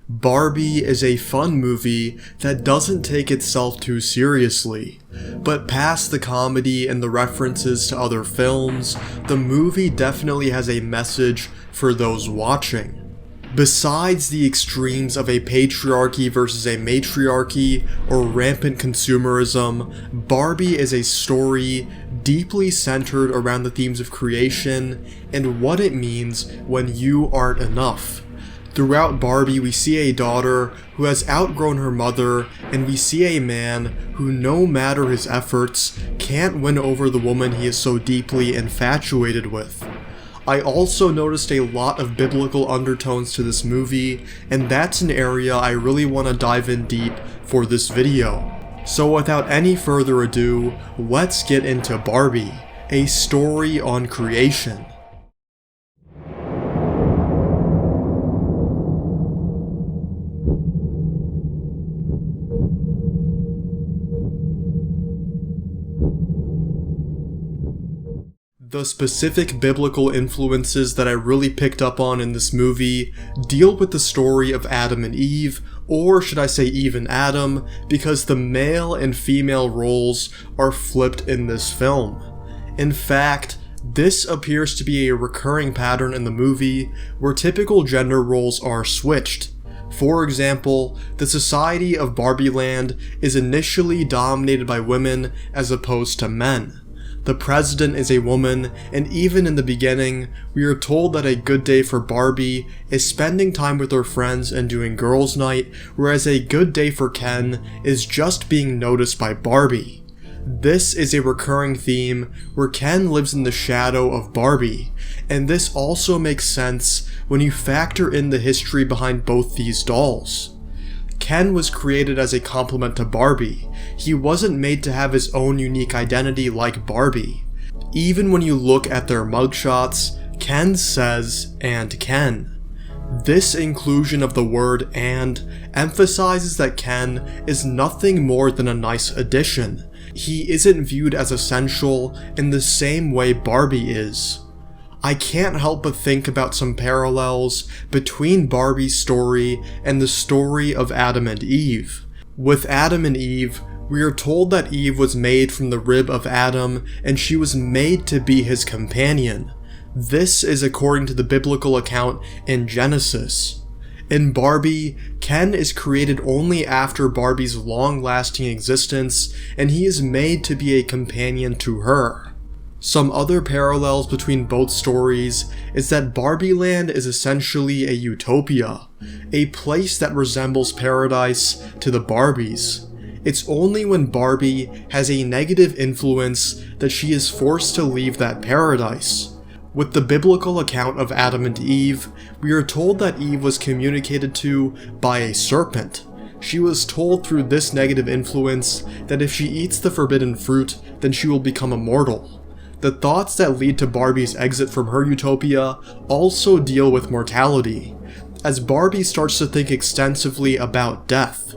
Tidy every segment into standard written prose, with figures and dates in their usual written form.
Barbie is a fun movie that doesn't take itself too seriously, but past the comedy and the references to other films, the movie definitely has a message for those watching. Besides the extremes of a patriarchy versus a matriarchy or rampant consumerism, Barbie is a story deeply centered around the themes of creation and what it means when you aren't enough. Throughout Barbie, we see a daughter who has outgrown her mother, and we see a man who, no matter his efforts, can't win over the woman he is so deeply infatuated with. I also noticed a lot of biblical undertones to this movie, and that's an area I really want to dive in deep for this video. So without any further ado, let's get into Barbie, a story on creation. The specific biblical influences that I really picked up on in this movie deal with the story of Adam and Eve, or should I say Eve and Adam, because the male and female roles are flipped in this film. In fact, this appears to be a recurring pattern in the movie where typical gender roles are switched. For example, the society of Barbie Land is initially dominated by women as opposed to men. The president is a woman, and even in the beginning, we are told that a good day for Barbie is spending time with her friends and doing girls' night, whereas a good day for Ken is just being noticed by Barbie. This is a recurring theme where Ken lives in the shadow of Barbie, and this also makes sense when you factor in the history behind both these dolls. Ken was created as a complement to Barbie. He wasn't made to have his own unique identity like Barbie. Even when you look at their mugshots, Ken says, "and Ken." This inclusion of the word "and" emphasizes that Ken is nothing more than a nice addition. He isn't viewed as essential in the same way Barbie is. I can't help but think about some parallels between Barbie's story and the story of Adam and Eve. With Adam and Eve, we are told that Eve was made from the rib of Adam and she was made to be his companion. This is according to the biblical account in Genesis. In Barbie, Ken is created only after Barbie's long-lasting existence, and he is made to be a companion to her. Some other parallels between both stories is that Barbie Land is essentially a utopia, a place that resembles paradise to the Barbies. It's only when Barbie has a negative influence that she is forced to leave that paradise. With the biblical account of Adam and Eve, we are told that Eve was communicated to by a serpent. She was told through this negative influence that if she eats the forbidden fruit, then she will become immortal. The thoughts that lead to Barbie's exit from her utopia also deal with mortality, as Barbie starts to think extensively about death.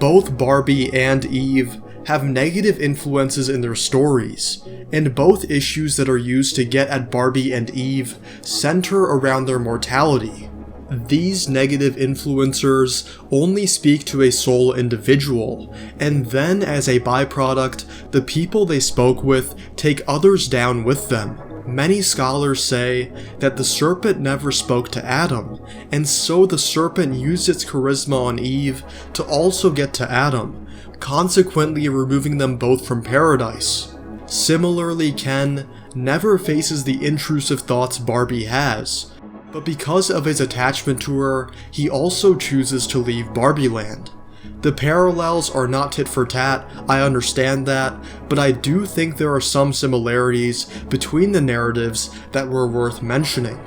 Both Barbie and Eve have negative influences in their stories, and both issues that are used to get at Barbie and Eve center around their mortality. These negative influencers only speak to a sole individual, and then as a byproduct, the people they spoke with take others down with them. Many scholars say that the serpent never spoke to Adam, and so the serpent used its charisma on Eve to also get to Adam, consequently removing them both from paradise. Similarly, Ken never faces the intrusive thoughts Barbie has, but because of his attachment to her, he also chooses to leave Barbie Land. The parallels are not tit for tat, I understand that, but I do think there are some similarities between the narratives that were worth mentioning.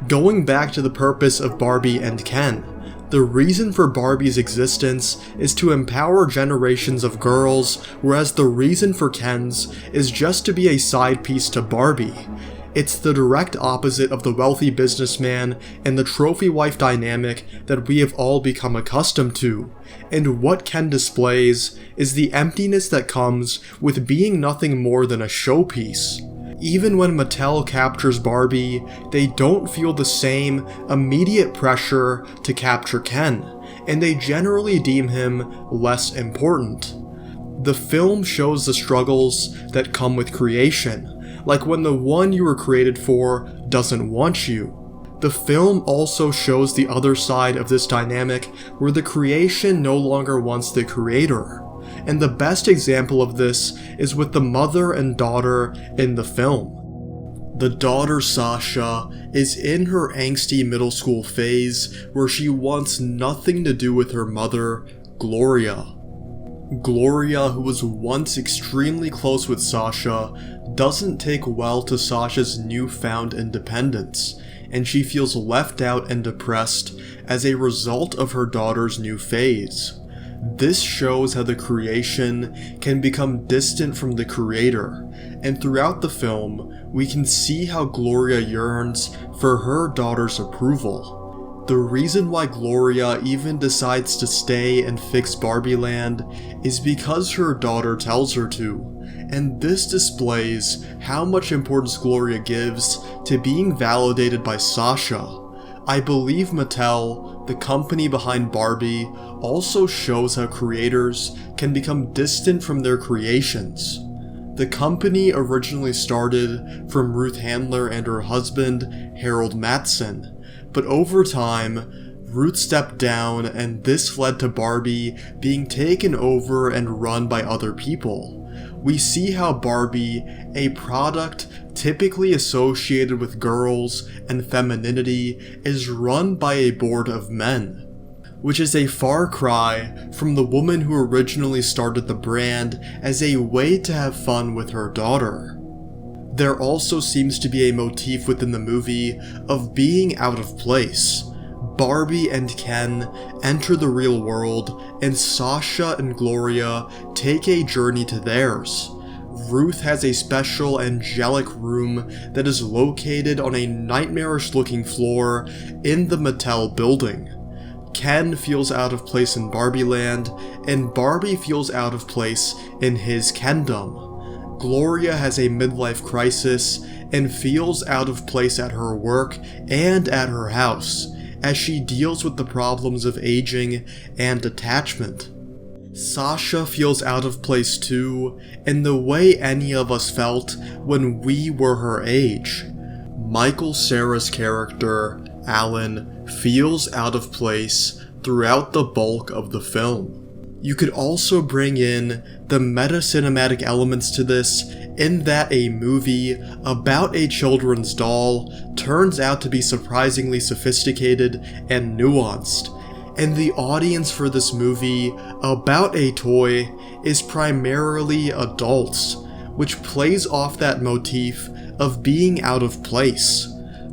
Going back to the purpose of Barbie and Ken, the reason for Barbie's existence is to empower generations of girls, whereas the reason for Ken's is just to be a side piece to Barbie. It's the direct opposite of the wealthy businessman and the trophy wife dynamic that we have all become accustomed to, and what Ken displays is the emptiness that comes with being nothing more than a showpiece. Even when Mattel captures Barbie, they don't feel the same immediate pressure to capture Ken, and they generally deem him less important. The film shows the struggles that come with creation, like when the one you were created for doesn't want you. The film also shows the other side of this dynamic where the creation no longer wants the creator. And the best example of this is with the mother and daughter in the film. The daughter, Sasha, is in her angsty middle school phase where she wants nothing to do with her mother, Gloria. Gloria, who was once extremely close with Sasha, doesn't take well to Sasha's newfound independence, and she feels left out and depressed as a result of her daughter's new phase. This shows how the creation can become distant from the creator, and throughout the film, we can see how Gloria yearns for her daughter's approval. The reason why Gloria even decides to stay and fix Barbie Land is because her daughter tells her to, and this displays how much importance Gloria gives to being validated by Sasha. I believe Mattel, the company behind Barbie, also shows how creators can become distant from their creations. The company originally started from Ruth Handler and her husband, Harold Matson, but over time, Ruth stepped down and this led to Barbie being taken over and run by other people. We see how Barbie, a product typically associated with girls and femininity, is run by a board of men, which is a far cry from the woman who originally started the brand as a way to have fun with her daughter. There also seems to be a motif within the movie of being out of place. Barbie and Ken enter the real world, and Sasha and Gloria take a journey to theirs. Ruth has a special angelic room that is located on a nightmarish-looking floor in the Mattel building. Ken feels out of place in Barbie Land, and Barbie feels out of place in his Kendom. Gloria has a midlife crisis and feels out of place at her work and at her house, as she deals with the problems of aging and attachment. Sasha feels out of place too, in the way any of us felt when we were her age. Michael Cera's character, Alan, feels out of place throughout the bulk of the film. You could also bring in the meta-cinematic elements to this, in that a movie about a children's doll turns out to be surprisingly sophisticated and nuanced, and the audience for this movie about a toy is primarily adults, which plays off that motif of being out of place.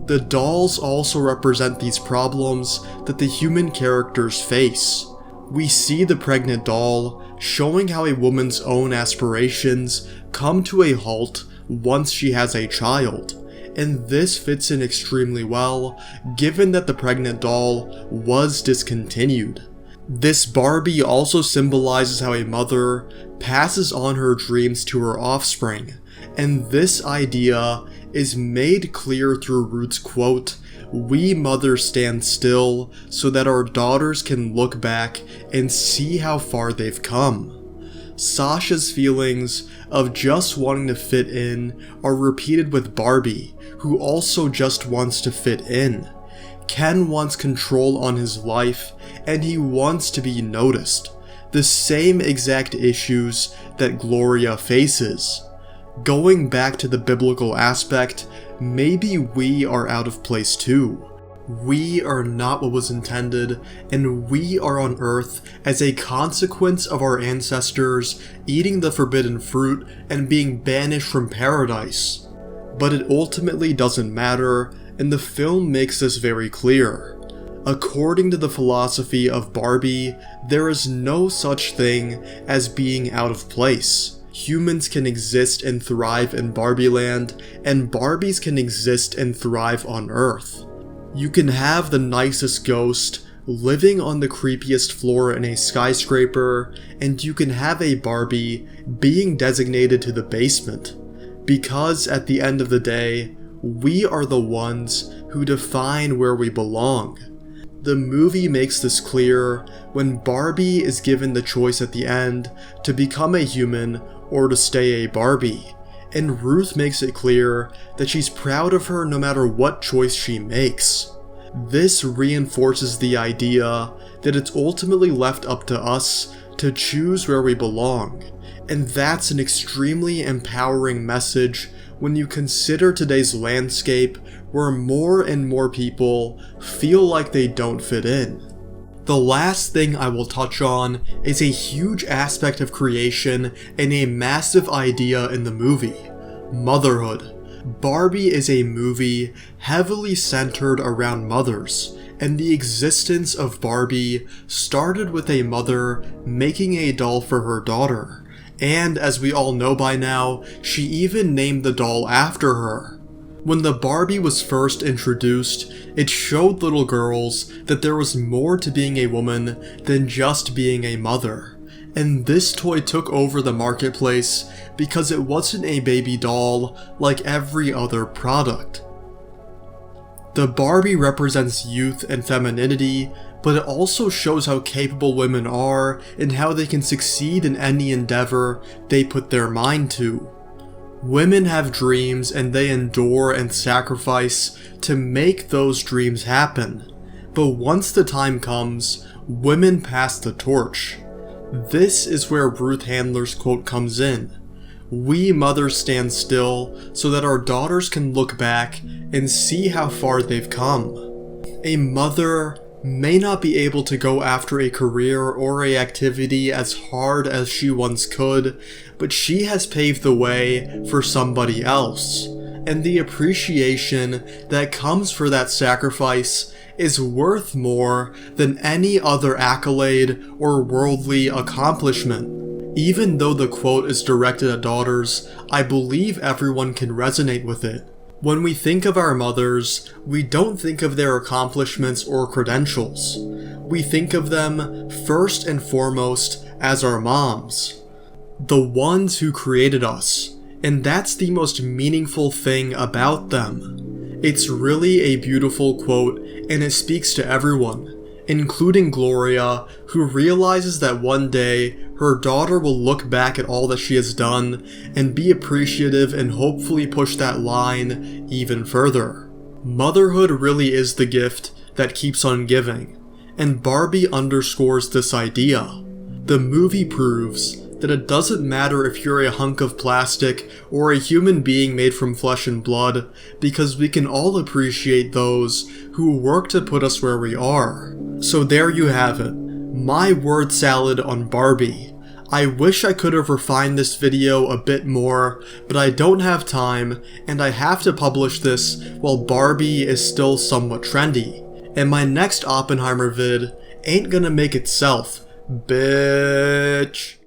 The dolls also represent these problems that the human characters face. We see the pregnant doll showing how a woman's own aspirations come to a halt once she has a child, and this fits in extremely well given that the pregnant doll was discontinued. This Barbie also symbolizes how a mother passes on her dreams to her offspring, and this idea is made clear through Ruth's quote, "We mothers stand still so that our daughters can look back and see how far they've come." Sasha's feelings of just wanting to fit in are repeated with Barbie, who also just wants to fit in. Ken wants control on his life, and he wants to be noticed. The same exact issues that Gloria faces. Going back to the biblical aspect, maybe we are out of place too. We are not what was intended, and we are on Earth as a consequence of our ancestors eating the forbidden fruit and being banished from paradise. But it ultimately doesn't matter, and the film makes this very clear. According to the philosophy of Barbie, there is no such thing as being out of place. Humans can exist and thrive in Barbie Land, and Barbies can exist and thrive on Earth. You can have the nicest ghost living on the creepiest floor in a skyscraper, and you can have a Barbie being designated to the basement. because at the end of the day, we are the ones who define where we belong. The movie makes this clear when Barbie is given the choice at the end to become a human or to stay a Barbie, and Ruth makes it clear that she's proud of her no matter what choice she makes. This reinforces the idea that it's ultimately left up to us to choose where we belong, and that's an extremely empowering message when you consider today's landscape where more and more people feel like they don't fit in. The last thing I will touch on is a huge aspect of creation and a massive idea in the movie: motherhood. Barbie is a movie heavily centered around mothers, and the existence of Barbie started with a mother making a doll for her daughter, and as we all know by now, she even named the doll after her. When the Barbie was first introduced, it showed little girls that there was more to being a woman than just being a mother. And this toy took over the marketplace because it wasn't a baby doll like every other product. The Barbie represents youth and femininity, but it also shows how capable women are and how they can succeed in any endeavor they put their mind to. Women have dreams and they endure and sacrifice to make those dreams happen. But once the time comes, women pass the torch. This is where Ruth Handler's quote comes in. We mothers stand still so that our daughters can look back and see how far they've come. A mother may not be able to go after a career or a activity as hard as she once could, but she has paved the way for somebody else. And the appreciation that comes for that sacrifice is worth more than any other accolade or worldly accomplishment. Even though the quote is directed at daughters, I believe everyone can resonate with it. When we think of our mothers, we don't think of their accomplishments or credentials. We think of them first and foremost as our moms, the ones who created us, and that's the most meaningful thing about them. It's really a beautiful quote, and it speaks to everyone, including Gloria, who realizes that one day her daughter will look back at all that she has done and be appreciative and hopefully push that line even further. Motherhood really is the gift that keeps on giving, and Barbie underscores this idea. The movie proves that it doesn't matter if you're a hunk of plastic or a human being made from flesh and blood, because we can all appreciate those who work to put us where we are. So there you have it, my word salad on Barbie. I wish I could have refined this video a bit more, but I don't have time, and I have to publish this while Barbie is still somewhat trendy. And my next Oppenheimer vid ain't gonna make itself, bitch.